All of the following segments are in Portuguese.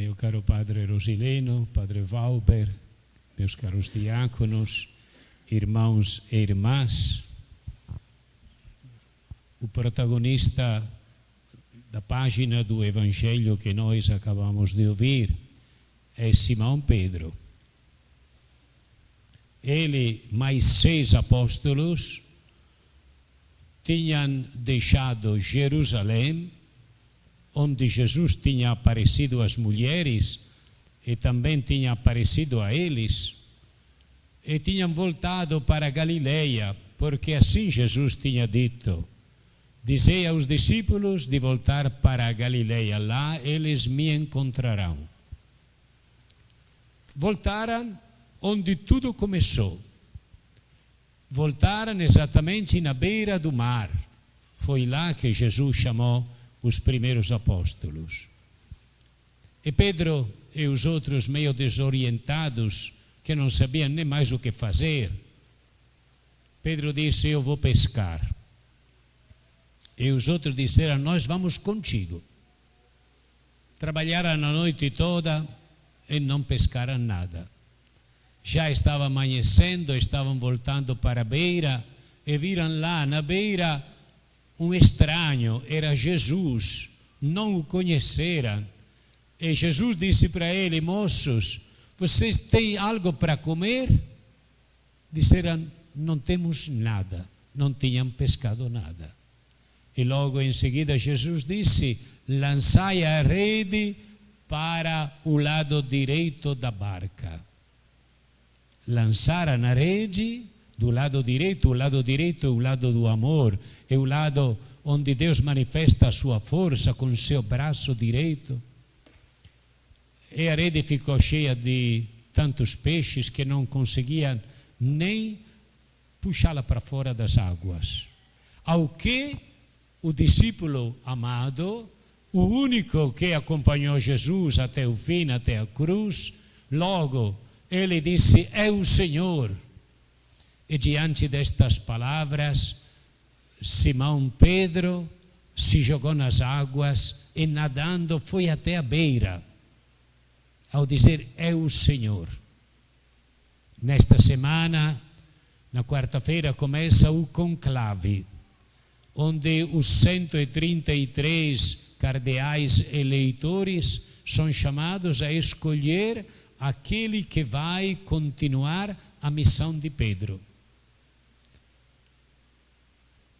meu caro padre Rosileno, padre Valber, meus caros diáconos, irmãos e irmãs. O protagonista da página do Evangelho que nós acabamos de ouvir é Simão Pedro. Ele, mais 6 apóstolos, tinham deixado Jerusalém, onde Jesus tinha aparecido às mulheres e também tinha aparecido a eles, e tinham voltado para Galileia, porque assim Jesus tinha dito: dizei aos discípulos de voltar para a Galileia, lá eles me encontrarão. Voltaram onde tudo começou. Voltaram exatamente na beira do mar. Foi lá que Jesus chamou os primeiros apóstolos. E Pedro e os outros, meio desorientados, que não sabiam nem mais o que fazer, Pedro disse: eu vou pescar. E os outros disseram: nós vamos contigo. Trabalharam a noite toda e não pescaram nada. Já estava amanhecendo, estavam voltando para a beira e viram lá na beira um estranho, era Jesus, não o conheceram. E Jesus disse para ele: moços, vocês têm algo para comer? Disseram: não temos nada, não tinham pescado nada. E logo em seguida Jesus disse: lançai a rede para o lado direito da barca. Lançaram a rede do lado direito. O lado direito é o lado do amor, é o lado onde Deus manifesta a sua força com o seu braço direito. E a rede ficou cheia de tantos peixes que não conseguiam nem puxá-la para fora das águas. Ao que o discípulo amado, o único que acompanhou Jesus até o fim, até a cruz, logo ele disse: é o Senhor. E diante destas palavras, Simão Pedro se jogou nas águas e nadando foi até a beira, ao dizer: é o Senhor. Nesta semana, na quarta-feira, começa o conclave, onde os 133 cardeais eleitores são chamados a escolher aquele que vai continuar a missão de Pedro.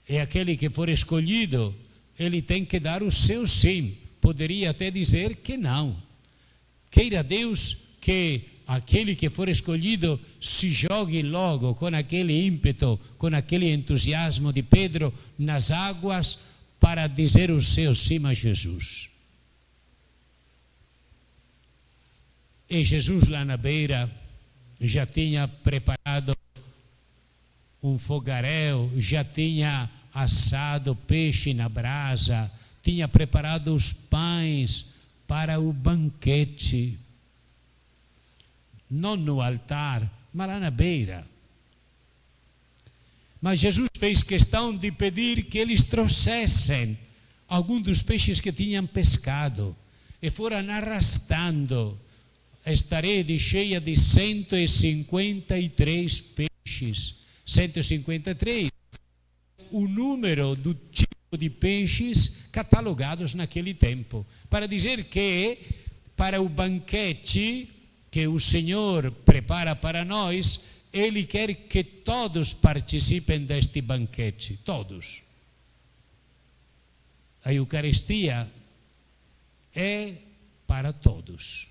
E aquele que for escolhido, ele tem que dar o seu sim. Poderia até dizer que não. Queira Deus que aquele que for escolhido se jogue logo com aquele ímpeto, com aquele entusiasmo de Pedro nas águas para dizer o seu sim a Jesus. E Jesus lá na beira já tinha preparado um fogaréu, já tinha assado peixe na brasa, tinha preparado os pães para o banquete. Não no altar, mas lá na beira. Mas Jesus fez questão de pedir que eles trouxessem algum dos peixes que tinham pescado e foram arrastando esta rede cheia de 153 peixes. 153, o número do tipo de peixes catalogados naquele tempo, para dizer que para o banquete que o Senhor prepara para nós, Ele quer que todos participem deste banquete, todos. A Eucaristia é para todos,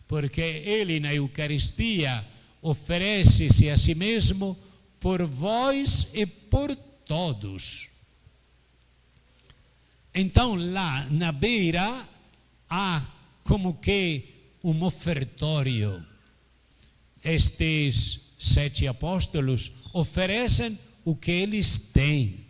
porque Ele na Eucaristia oferece-se a si mesmo por vós e por todos. Então lá na beira há como que um ofertório. Estes 7 apóstolos oferecem o que eles têm.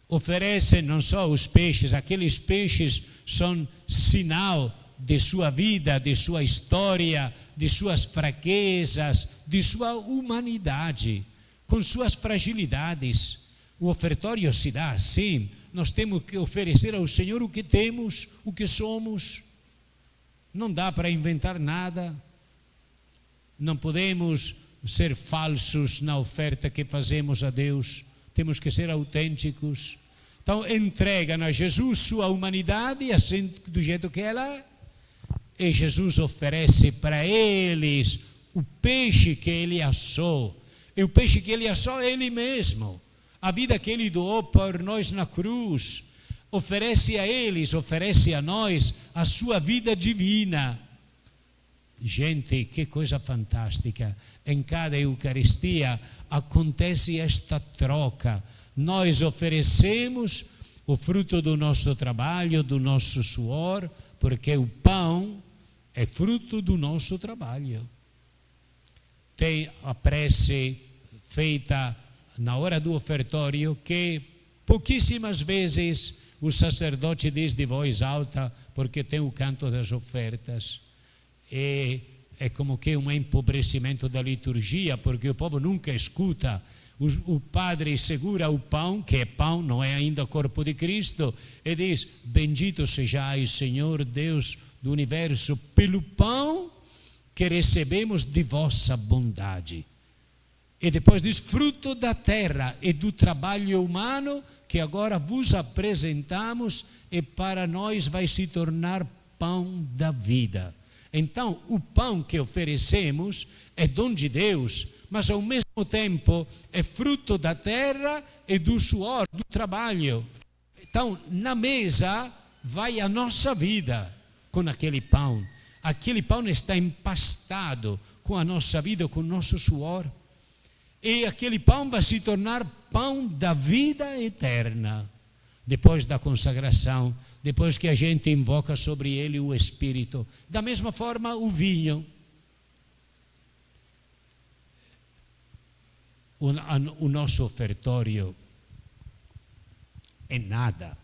Oferecem não só os peixes, aqueles peixes são sinal de sua vida, de sua história, de suas fraquezas, de sua humanidade, com suas fragilidades. O ofertório se dá assim. Nós temos que oferecer ao Senhor o que temos, o que somos. Não dá para inventar nada. Não podemos ser falsos na oferta que fazemos a Deus. Temos que ser autênticos. Então entregam a Jesus sua humanidade, assim do jeito que ela é. E Jesus oferece para eles o peixe que ele assou. E o peixe que ele assou é ele mesmo. A vida que ele doou por nós na cruz. Oferece a eles, oferece a nós a sua vida divina. Gente, que coisa fantástica. Em cada Eucaristia acontece esta troca. Nós oferecemos o fruto do nosso trabalho, do nosso suor, porque o pão é fruto do nosso trabalho. Tem a prece feita na hora do ofertório, que pouquíssimas vezes o sacerdote diz de voz alta, porque tem o canto das ofertas. E é como que um empobrecimento da liturgia, porque o povo nunca escuta. O padre segura o pão, que é pão, não é ainda o corpo de Cristo, e diz: bendito sejais, Senhor Deus do universo, pelo pão que recebemos de vossa bondade. E depois diz: fruto da terra e do trabalho humano que agora vos apresentamos, e para nós vai se tornar pão da vida. Então, o pão que oferecemos é dom de Deus, mas ao mesmo tempo é fruto da terra e do suor, do trabalho. Então, na mesa vai a nossa vida com aquele pão. Aquele pão está empastado com a nossa vida, com o nosso suor. E aquele pão vai se tornar pão da vida eterna. Depois da consagração, depois que a gente invoca sobre ele o Espírito. Da mesma forma, o vinho. O nosso ofertório é nada.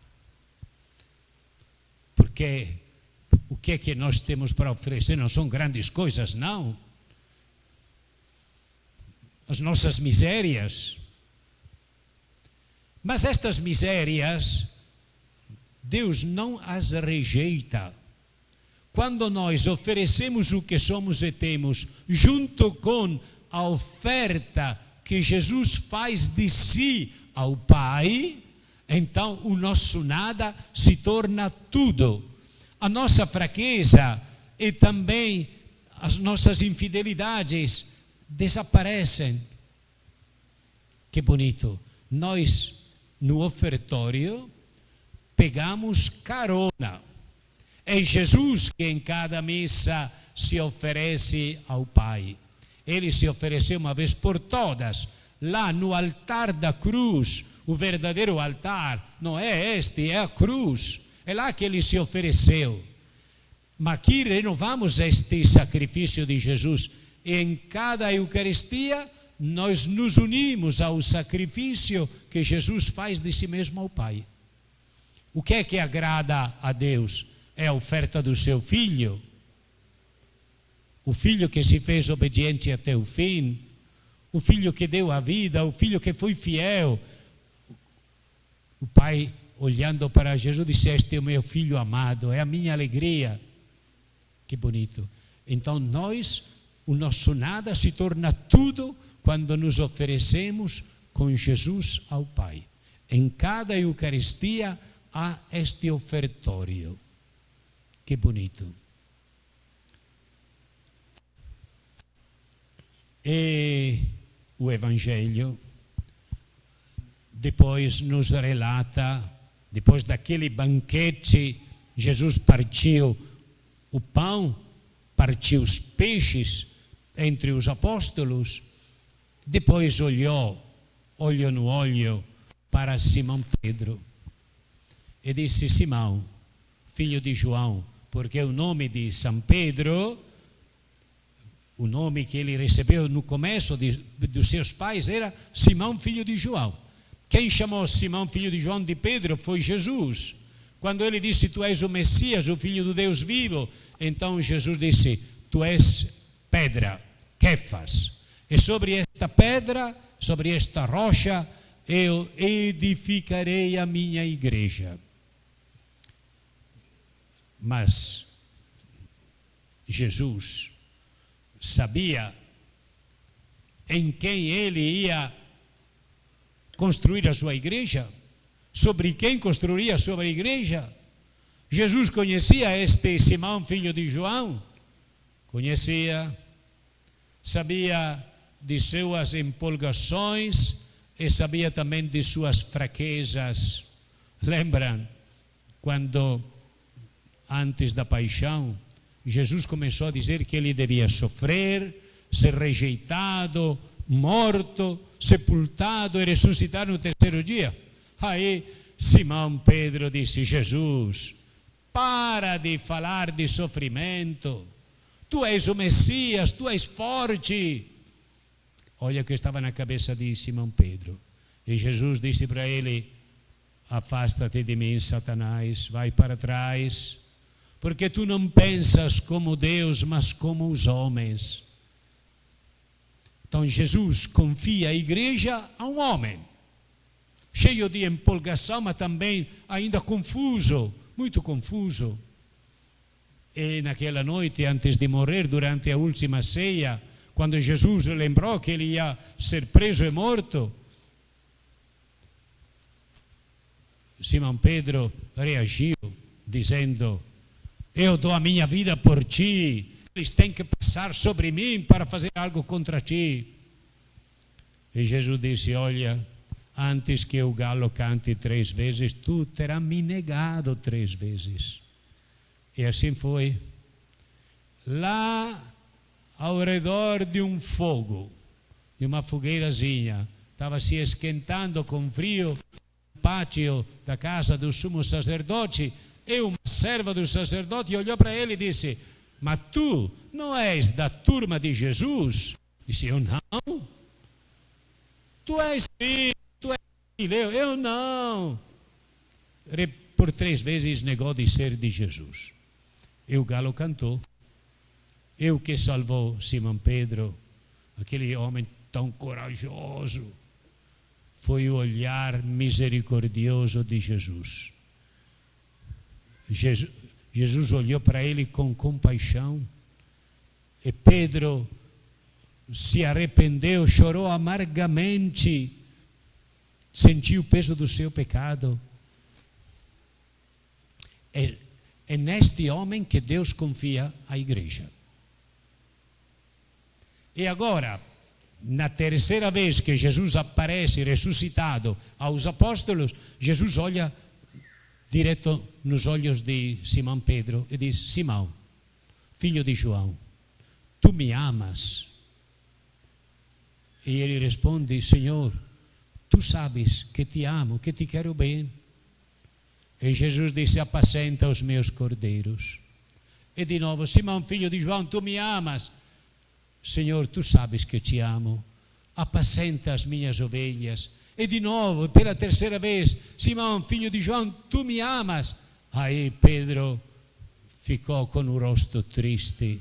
Porque o que é que nós temos para oferecer? Não são grandes coisas, não. As nossas misérias. Mas estas misérias, Deus não as rejeita. Quando nós oferecemos o que somos e temos, junto com a oferta que Jesus faz de si ao Pai, então o nosso nada se torna tudo. A nossa fraqueza e também as nossas infidelidades desaparecem. Que bonito. Nós, no ofertório, pegamos carona. É Jesus que em cada missa se oferece ao Pai. Ele se ofereceu uma vez por todas, lá no altar da cruz. O verdadeiro altar não é este, é a cruz. É lá que ele se ofereceu. Mas aqui renovamos este sacrifício de Jesus. E em cada Eucaristia, nós nos unimos ao sacrifício que Jesus faz de si mesmo ao Pai. O que é que agrada a Deus? É a oferta do seu Filho. O Filho que se fez obediente até o fim. O Filho que deu a vida. O Filho que foi fiel. O Pai, olhando para Jesus, disse: este é o meu Filho amado, é a minha alegria. Que bonito. Então nós, o nosso nada se torna tudo quando nos oferecemos com Jesus ao Pai. Em cada Eucaristia há este ofertório. Que bonito. E o Evangelho depois nos relata, depois daquele banquete, Jesus partiu o pão, partiu os peixes entre os apóstolos, depois olhou, olho no olho, para Simão Pedro e disse: Simão, filho de João, porque o nome de São Pedro, o nome que ele recebeu no começo dos seus pais era Simão, filho de João. Quem chamou Simão, filho de João, de Pedro foi Jesus. Quando ele disse: tu és o Messias, o Filho do Deus vivo, então Jesus disse: tu és pedra, Quefas, e sobre esta pedra, sobre esta rocha, eu edificarei a minha igreja. Mas Jesus sabia em quem ele ia construir a sua igreja, sobre quem construiria a sua igreja. Jesus conhecia este Simão, filho de João, conhecia, sabia de suas empolgações e sabia também de suas fraquezas. Lembram quando, antes da paixão, Jesus começou a dizer que ele devia sofrer, ser rejeitado, morto, sepultado e ressuscitar no terceiro dia? Aí Simão Pedro disse: Jesus, para de falar de sofrimento, tu és o Messias, tu és forte. Olha o que estava na cabeça de Simão Pedro. E Jesus disse para ele: afasta-te de mim, Satanás, vai para trás, porque tu não pensas como Deus, mas como os homens. Então Jesus confia a igreja a um homem, cheio de empolgação, mas também ainda confuso, muito confuso. E naquela noite, antes de morrer, durante a última ceia, quando Jesus lembrou que ele ia ser preso e morto, Simão Pedro reagiu dizendo: eu dou a minha vida por ti, eles têm que passar sobre mim para fazer algo contra ti. E Jesus disse: olha, antes que o galo cante 3 vezes, tu terás me negado 3 vezes. E assim foi. Lá ao redor de um fogo, de uma fogueirazinha, estava se esquentando com frio no pátio da casa do sumo sacerdote, e uma serva do sacerdote olhou para ele e disse: mas tu não és da turma de Jesus? Disse: eu não. Tu és filho, tu és Galileu? Eu não. Por 3 vezes negou de ser de Jesus. E o galo cantou. E o que salvou Simão Pedro, aquele homem tão corajoso, foi o olhar misericordioso de Jesus. Jesus olhou para ele com compaixão, e Pedro se arrependeu, chorou amargamente, sentiu o peso do seu pecado. É neste homem que Deus confia a igreja. E agora, na terceira vez que Jesus aparece ressuscitado aos apóstolos, Jesus olha direto nos olhos de Simão Pedro e diz: Simão, filho de João, tu me amas? E ele responde: Senhor, tu sabes que te amo, que te quero bem. E Jesus disse: apacenta os meus cordeiros. E de novo: Simão, filho de João, tu me amas? Senhor, tu sabes que te amo, apacenta as minhas ovelhas. E de novo, pela terceira vez: Simão, filho de João, tu me amas? Aí Pedro ficou com o rosto triste.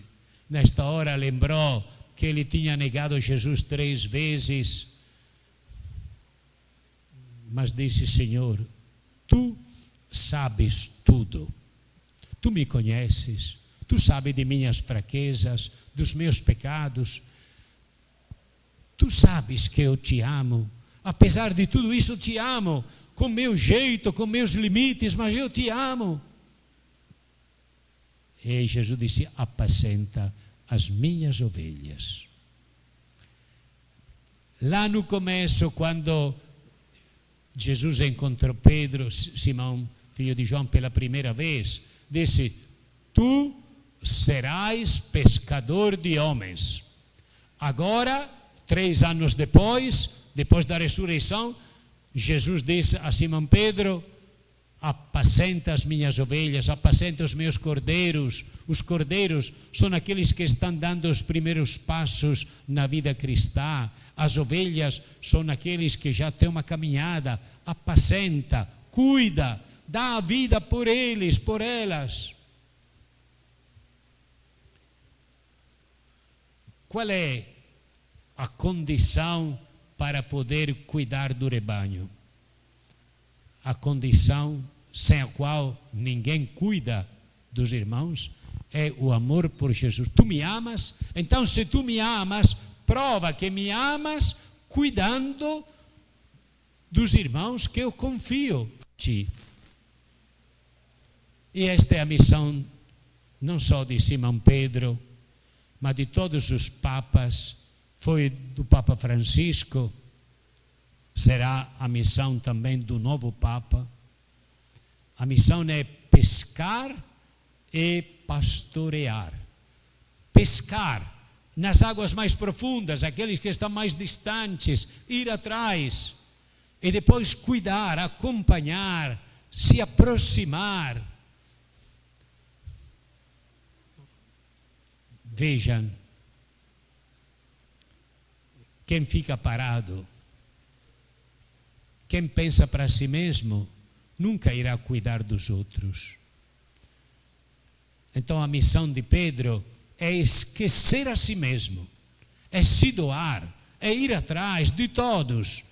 Nesta hora lembrou que ele tinha negado Jesus 3 vezes. Mas disse: Senhor, tu sabes tudo, tu me conheces, tu sabes de minhas fraquezas, dos meus pecados, tu sabes que eu te amo, apesar de tudo isso eu te amo, com meu jeito, com meus limites, mas eu te amo. E Jesus disse: apacenta as minhas ovelhas. Lá no começo, quando Jesus encontrou Pedro, Simão, filho de João, pela primeira vez, disse: tu serás pescador de homens. Agora, 3 anos depois da ressurreição, Jesus disse a Simão Pedro: apacenta as minhas ovelhas, apacenta os meus cordeiros. Os cordeiros são aqueles que estão dando os primeiros passos na vida cristã. As ovelhas são aqueles que já têm uma caminhada. Apacenta, cuida, dá a vida por eles, por elas. Qual é a condição para poder cuidar do rebanho? A condição sem a qual ninguém cuida dos irmãos é o amor por Jesus. Tu me amas? Então, se tu me amas, prova que me amas cuidando dos irmãos que eu confio em ti. E esta é a missão não só de Simão Pedro, mas de todos os papas. Foi do Papa Francisco, será a missão também do novo Papa. A missão é pescar e pastorear. Pescar nas águas mais profundas, aqueles que estão mais distantes, ir atrás e depois cuidar, acompanhar, se aproximar. Vejam, quem fica parado, quem pensa para si mesmo, nunca irá cuidar dos outros. Então a missão de Pedro é esquecer a si mesmo, é se doar, é ir atrás de todos.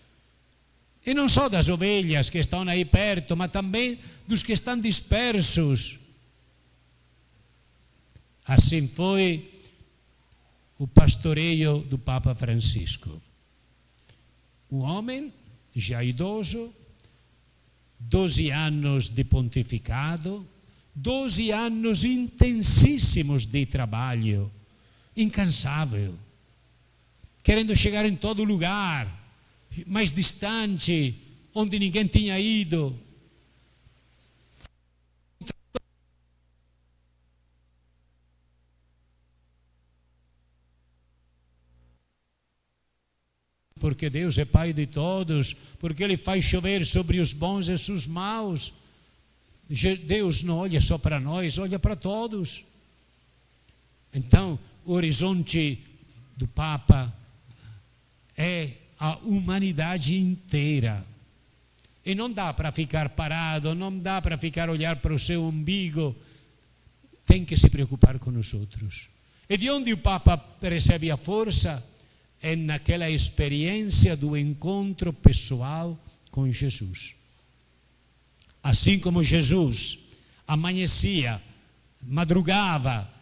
E não só das ovelhas que estão aí perto, mas também dos que estão dispersos. Assim foi o pastoreio do Papa Francisco. Um homem já idoso, 12 anos de pontificado, 12 anos intensíssimos de trabalho, incansável, querendo chegar em todo lugar, mais distante, onde ninguém tinha ido. Porque Deus é Pai de todos, porque Ele faz chover sobre os bons e os maus. Deus não olha só para nós, olha para todos. Então, o horizonte do Papa é a humanidade inteira. E não dá para ficar parado, não dá para ficar a olhar para o seu umbigo. Tem que se preocupar com os outros. E de onde o Papa recebe a força? É naquela experiência do encontro pessoal com Jesus. Assim como Jesus amanhecia, madrugava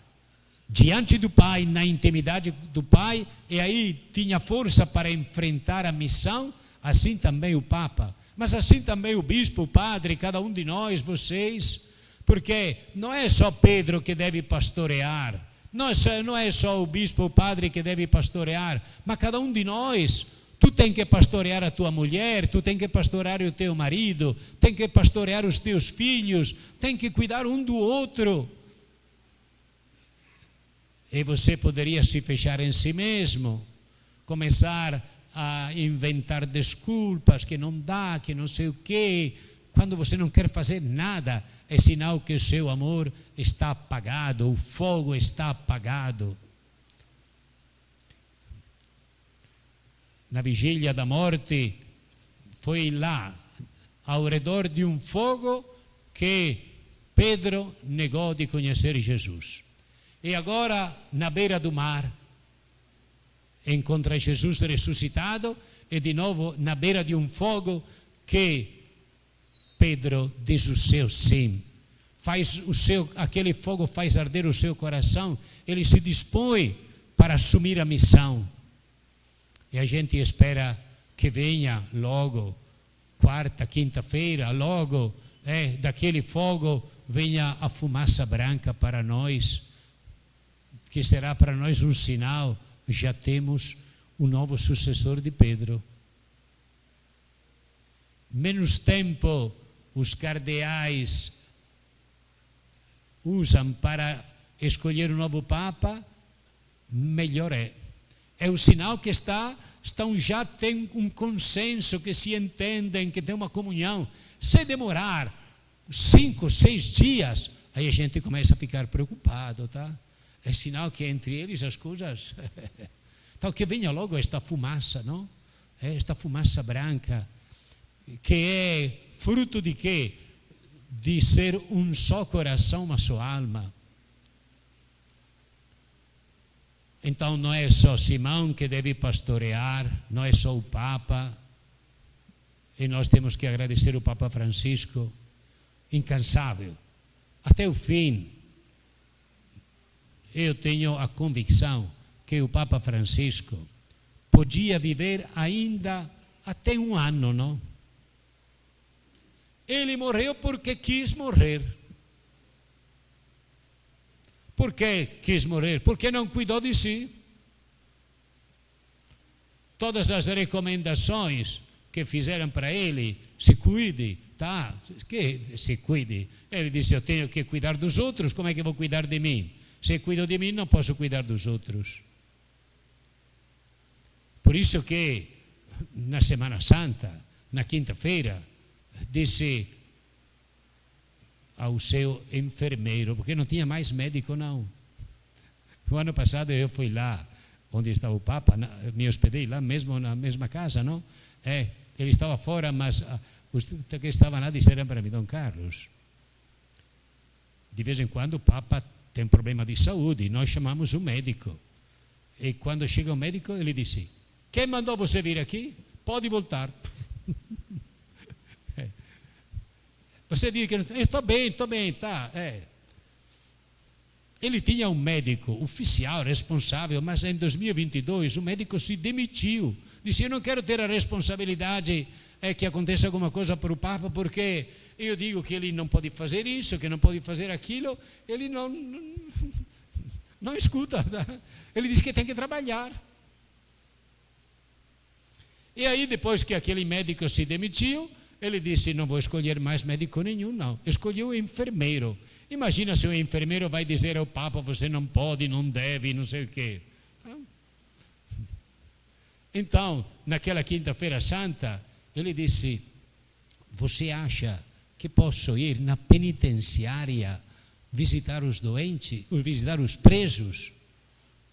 diante do Pai, na intimidade do Pai, e aí tinha força para enfrentar a missão, assim também o Papa, mas assim também o bispo, o padre, cada um de nós, vocês, porque não é só Pedro que deve pastorear, não é só o bispo, o padre que deve pastorear, mas cada um de nós. Tu tem que pastorear a tua mulher, tu tem que pastorear o teu marido, tem que pastorear os teus filhos, tem que cuidar um do outro. E você poderia se fechar em si mesmo, começar a inventar desculpas, que não dá, que não sei o quê. Quando você não quer fazer nada, é sinal que o seu amor está apagado, o fogo está apagado. Na vigília da morte, foi lá, ao redor de um fogo, que Pedro negou de conhecer Jesus. E agora, na beira do mar, encontra Jesus ressuscitado, e de novo na beira de um fogo, que Pedro diz o seu sim. Aquele fogo faz arder o seu coração, ele se dispõe para assumir a missão. E a gente espera que venha logo, quarta, quinta-feira, logo, daquele fogo venha a fumaça branca para nós, que será para nós um sinal, já temos o novo sucessor de Pedro. Menos tempo os cardeais usam para escolher o novo Papa, melhor é. É o sinal que já tem um consenso, que se entendem, que tem uma comunhão. Se demorar 5, 6 dias, aí a gente começa a ficar preocupado, tá? É sinal que entre eles as coisas... Então que venha logo esta fumaça, não? Esta fumaça branca, que é fruto de quê? De ser um só coração, uma só alma. Então não é só Simão que deve pastorear, não é só o Papa, e nós temos que agradecer o Papa Francisco, incansável, até o fim, eu tenho a convicção que o Papa Francisco podia viver ainda até 1 ano, não? Ele morreu porque quis morrer. Por que quis morrer? Porque não cuidou de si. Todas as recomendações que fizeram para ele, se cuide, tá? Que se cuide. Ele disse, eu tenho que cuidar dos outros, como é que eu vou cuidar de mim? Se cuido de mim, não posso cuidar dos outros. Por isso que na Semana Santa, na quinta-feira, disse ao seu enfermeiro, porque não tinha mais médico não. O ano passado eu fui lá, onde estava o Papa, me hospedei lá mesmo, na mesma casa, não? Ele estava fora, mas os que estavam lá disseram para mim, Dom Carlos, de vez em quando o Papa tem um problema de saúde, nós chamamos o médico. E quando chega o médico, ele disse, quem mandou você vir aqui? Pode voltar. Você diz que eu estou bem, tá. Ele tinha um médico oficial, responsável, mas em 2022 o médico se demitiu. Disse, eu não quero ter a responsabilidade que aconteça alguma coisa para o Papa, porque eu digo que ele não pode fazer isso, que não pode fazer aquilo, ele não escuta. Ele diz que tem que trabalhar. E aí, depois que aquele médico se demitiu, ele disse, não vou escolher mais médico nenhum, não. Escolheu o enfermeiro. Imagina se o enfermeiro vai dizer ao Papa, você não pode, não deve, não sei o quê. Então, naquela quinta-feira santa, ele disse, você acha que posso ir na penitenciária visitar os doentes, visitar os presos?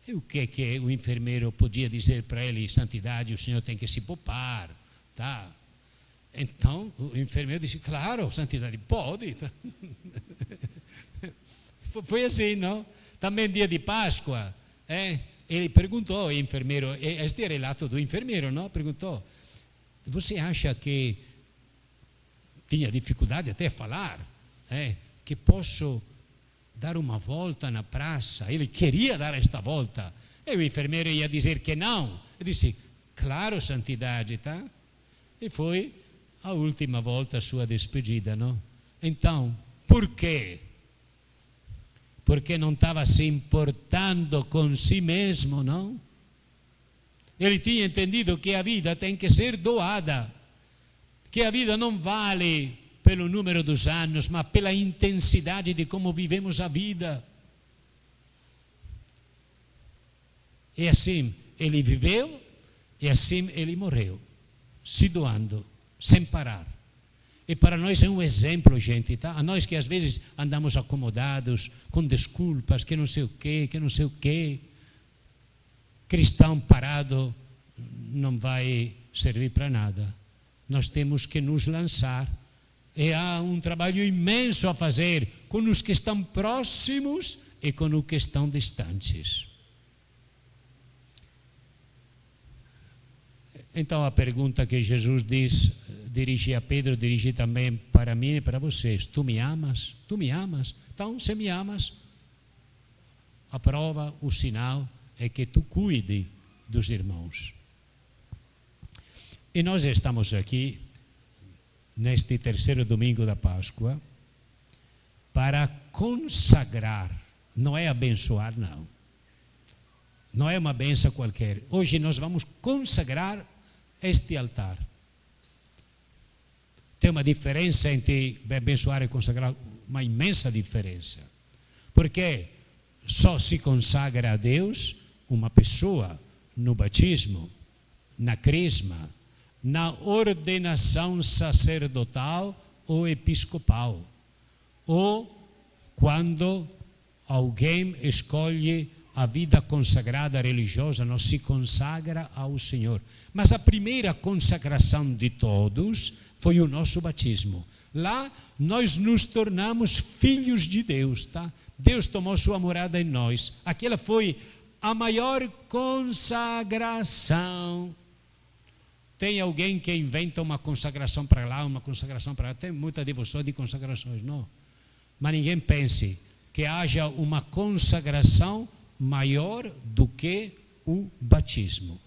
E o que o enfermeiro podia dizer para ele? Santidade, o senhor tem que se poupar, tá? Então, o enfermeiro disse, claro, santidade, pode. Foi assim, não? Também dia de Páscoa, ele perguntou ao enfermeiro, este é o relato do enfermeiro, não? Perguntou, você acha que tinha dificuldade até falar, que posso dar uma volta na praça? Ele queria dar esta volta. E o enfermeiro ia dizer que não. Ele disse, claro, santidade, tá? E foi a última volta, a sua despedida, não? Então, por quê? Porque não estava se importando com si mesmo, não? Ele tinha entendido que a vida tem que ser doada, que a vida não vale pelo número dos anos, mas pela intensidade de como vivemos a vida. E assim ele viveu, e assim ele morreu, se doando, sem parar. E para nós é um exemplo, gente, tá? A nós que às vezes andamos acomodados, com desculpas, que não sei o quê. Cristão parado não vai servir para nada. Nós temos que nos lançar. E há um trabalho imenso a fazer com os que estão próximos e com os que estão distantes. Então a pergunta que Jesus dirige a Pedro, dirige também para mim e para vocês. Tu me amas? Tu me amas? Então, se me amas, a prova, o sinal é que tu cuide dos irmãos. E nós estamos aqui neste terceiro domingo da Páscoa para consagrar, não é abençoar, não. Não é uma benção qualquer. Hoje nós vamos consagrar este altar. Tem uma diferença entre abençoar e consagrar, uma imensa diferença. Porque só se consagra a Deus uma pessoa no batismo, na crisma, na ordenação sacerdotal ou episcopal, ou quando alguém escolhe a vida consagrada religiosa, não se consagra ao Senhor. Mas a primeira consagração de todos foi o nosso batismo. Lá nós nos tornamos filhos de Deus, tá? Deus tomou sua morada em nós. Aquela foi a maior consagração. Tem alguém que inventa uma consagração para lá, uma consagração para lá. Tem muita devoção de consagrações, não. Mas ninguém pense que haja uma consagração maior do que o batismo.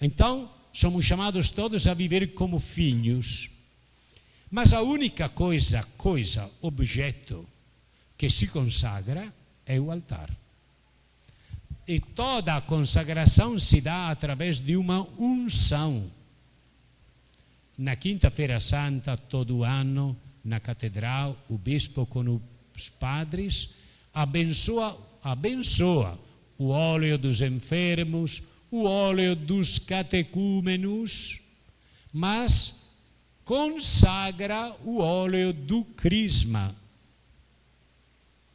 Então, somos chamados todos a viver como filhos. Mas a única coisa, objeto, que se consagra é o altar. E toda a consagração se dá através de uma unção. Na Quinta-feira Santa, todo ano, na catedral, o bispo com os padres abençoa o óleo dos enfermos, o óleo dos catecúmenos, mas consagra o óleo do crisma,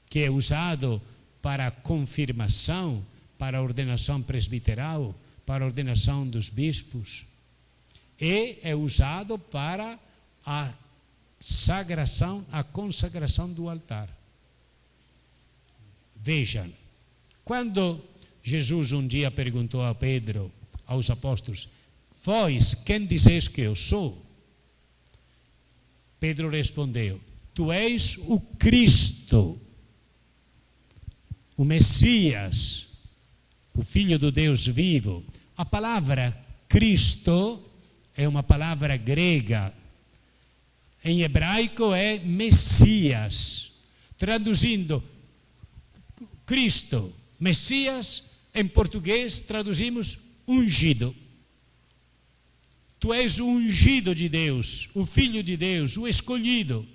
que é usado para a confirmação, para a ordenação presbiteral, para a ordenação dos bispos, e é usado para a sagração, a consagração do altar. Vejam, quando Jesus um dia perguntou a Pedro, aos apóstolos: vós, quem dizeis que eu sou? Pedro respondeu: tu és o Cristo, o Messias, o Filho do Deus vivo. A palavra Cristo é uma palavra grega. Em hebraico é Messias. Traduzindo Cristo, Messias, em português traduzimos ungido. Tu és o ungido de Deus, o Filho de Deus, o escolhido.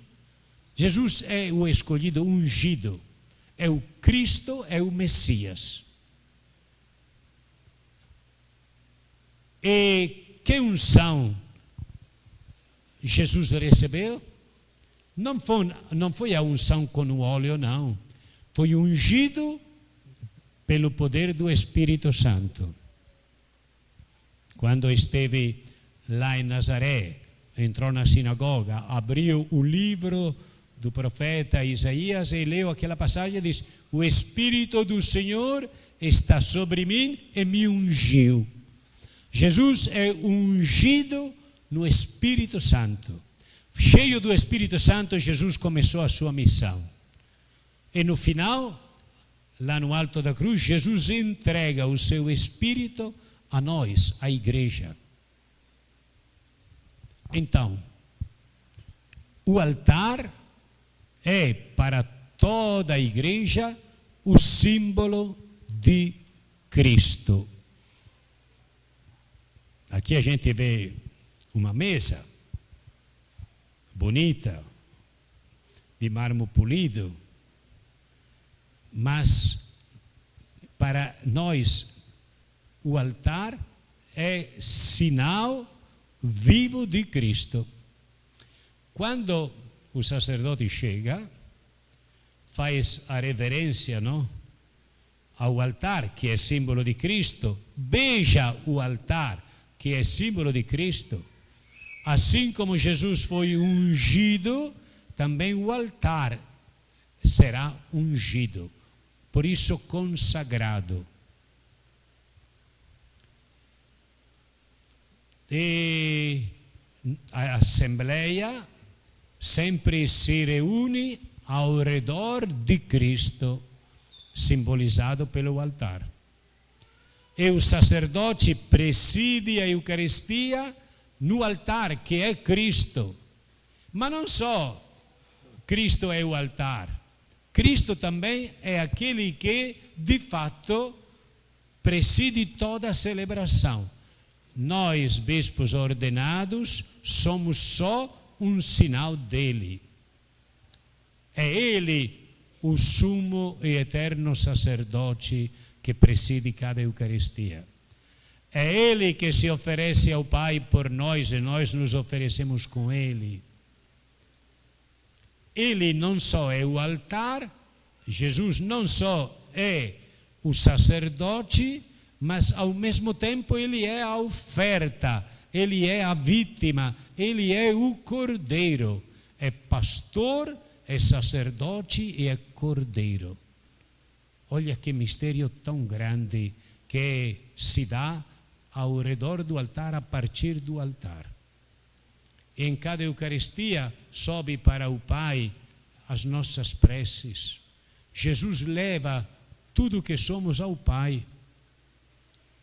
Jesus é o escolhido, ungido. É o Cristo, é o Messias. E que unção Jesus recebeu? Não foi a unção com o óleo, não. Foi ungido pelo poder do Espírito Santo. Quando esteve lá em Nazaré, entrou na sinagoga, abriu o livro do profeta Isaías e leu aquela passagem e diz: o Espírito do Senhor está sobre mim e me ungiu. Jesus é ungido no Espírito Santo. Cheio do Espírito Santo, Jesus começou a sua missão. E no final, lá no alto da cruz, Jesus entrega o seu Espírito a nós, a igreja. Então, o altar é para toda a igreja o símbolo de Cristo. Aqui a gente vê uma mesa bonita, de mármore polido, mas para nós o altar é sinal vivo de Cristo. Quando o sacerdote chega, faz a reverência, não? Ao altar, que é símbolo de Cristo, beija o altar, que é símbolo de Cristo. Assim como Jesus foi ungido, também o altar será ungido, por isso consagrado. E a Assembleia sempre se reúne ao redor de Cristo, simbolizado pelo altar. E o sacerdote preside a Eucaristia no altar, que é Cristo. Mas não só Cristo é o altar, Cristo também é aquele que, de fato, preside toda a celebração. Nós, bispos ordenados, somos só um sinal dele. É ele o sumo e eterno sacerdote que preside cada Eucaristia. É ele que se oferece ao Pai por nós e nós nos oferecemos com ele. Ele não só é o altar, Jesus não só é o sacerdote, mas ao mesmo tempo ele é a oferta, ele é a vítima, ele é o cordeiro. É pastor, é sacerdote e é cordeiro. Olha que mistério tão grande que se dá ao redor do altar, a partir do altar. Em cada Eucaristia sobe para o Pai as nossas preces. Jesus leva tudo que somos ao Pai.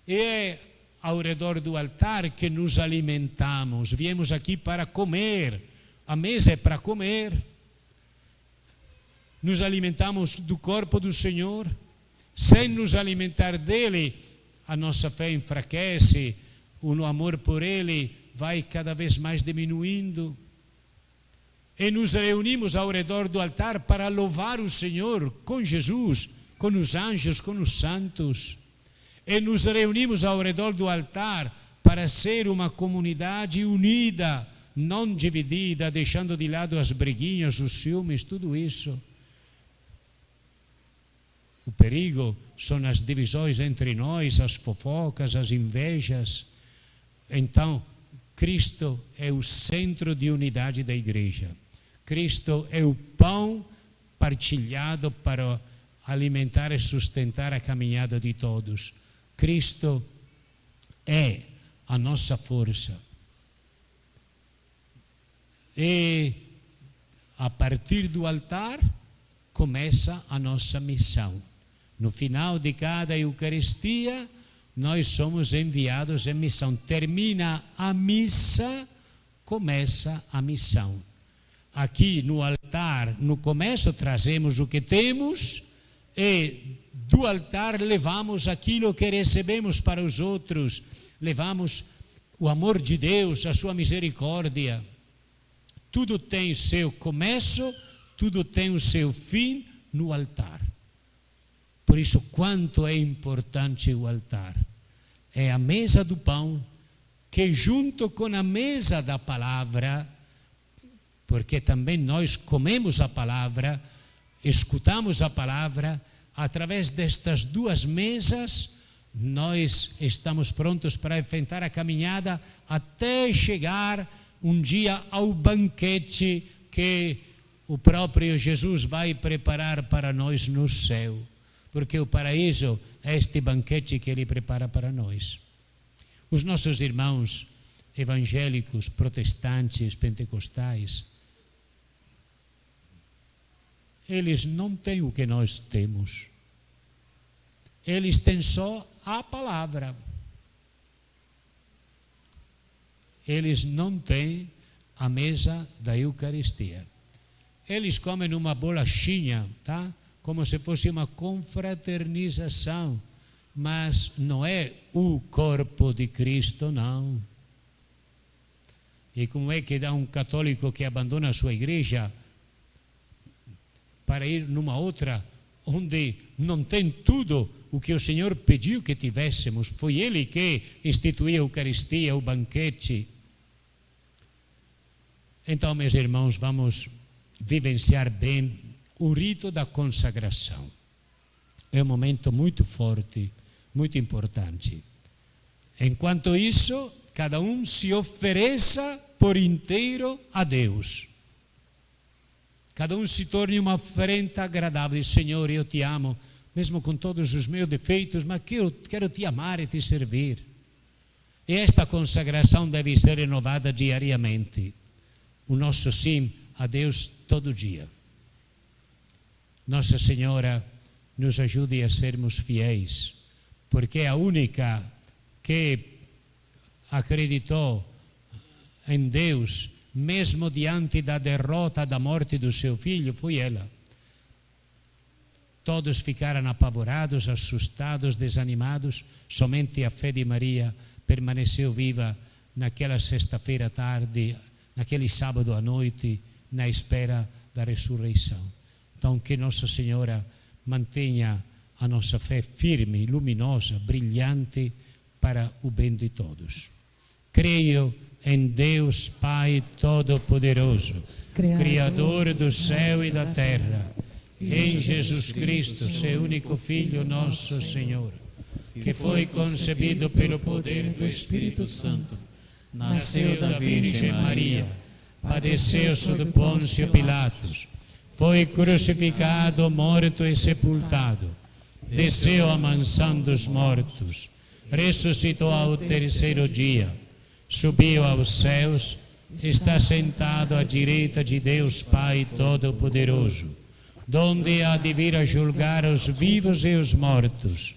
E é ao redor do altar que nos alimentamos. Viemos aqui para comer. A mesa é para comer. Nos alimentamos do corpo do Senhor. Sem nos alimentar dele, a nossa fé enfraquece, o amor por ele vai cada vez mais diminuindo. E nos reunimos ao redor do altar para louvar o Senhor com Jesus, com os anjos, com os santos. E nos reunimos ao redor do altar para ser uma comunidade unida, não dividida, deixando de lado as briguinhas, os ciúmes, tudo isso. O perigo são as divisões entre nós, as fofocas, as invejas. Então, Cristo é o centro de unidade da igreja. Cristo é o pão partilhado para alimentar e sustentar a caminhada de todos. Cristo é a nossa força. E a partir do altar começa a nossa missão. No final de cada Eucaristia, nós somos enviados em missão. Termina a missa, começa a missão. Aqui no altar, no começo, trazemos o que temos e do altar levamos aquilo que recebemos para os outros. Levamos o amor de Deus, a sua misericórdia. Tudo tem seu começo, tudo tem o seu fim no altar. Por isso, quanto é importante o altar. É a mesa do pão que junto com a mesa da palavra, porque também nós comemos a palavra, escutamos a palavra, através destas duas mesas, nós estamos prontos para enfrentar a caminhada até chegar um dia ao banquete que o próprio Jesus vai preparar para nós no céu. Porque o paraíso é este banquete que ele prepara para nós. Os nossos irmãos evangélicos, protestantes, pentecostais, eles não têm o que nós temos. Eles têm só a palavra. Eles não têm a mesa da Eucaristia. Eles comem uma bolachinha, tá? Como se fosse uma confraternização, mas não é o corpo de Cristo, não. E como é que dá um católico que abandona a sua igreja para ir numa outra, onde não tem tudo o que o Senhor pediu que tivéssemos? Foi Ele que instituiu a Eucaristia, o banquete. Então, meus irmãos, vamos vivenciar bem o rito da consagração. É um momento muito forte, muito importante. Enquanto isso, cada um se ofereça por inteiro a Deus. Cada um se torne uma oferenda agradável. Senhor, eu te amo, mesmo com todos os meus defeitos, mas quero te amar e te servir. E esta consagração deve ser renovada diariamente. O nosso sim a Deus todo dia. Nossa Senhora nos ajude a sermos fiéis, porque é a única que acreditou em Deus, mesmo diante da derrota, da morte do seu filho, foi ela. Todos ficaram apavorados, assustados, desanimados, somente a fé de Maria permaneceu viva naquela sexta-feira à tarde, naquele sábado à noite, na espera da ressurreição. Então, que Nossa Senhora mantenha a nossa fé firme, luminosa, brilhante para o bem de todos. Creio em Deus Pai Todo-Poderoso, Criador do céu e da terra, em Jesus Cristo, seu único Filho, nosso Senhor, que foi concebido pelo poder do Espírito Santo, nasceu da Virgem Maria, padeceu sob Pôncio Pilatos, foi crucificado, morto e sepultado, desceu à mansão dos mortos, ressuscitou ao terceiro dia, subiu aos céus, está sentado à direita de Deus Pai Todo-Poderoso. donde há de vir a julgar os vivos e os mortos.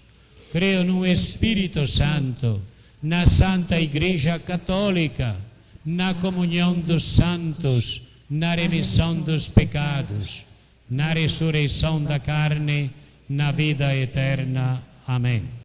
Creio no Espírito Santo, na Santa Igreja Católica, na comunhão dos santos, na remissão dos pecados, na ressurreição da carne, na vida eterna. Amém.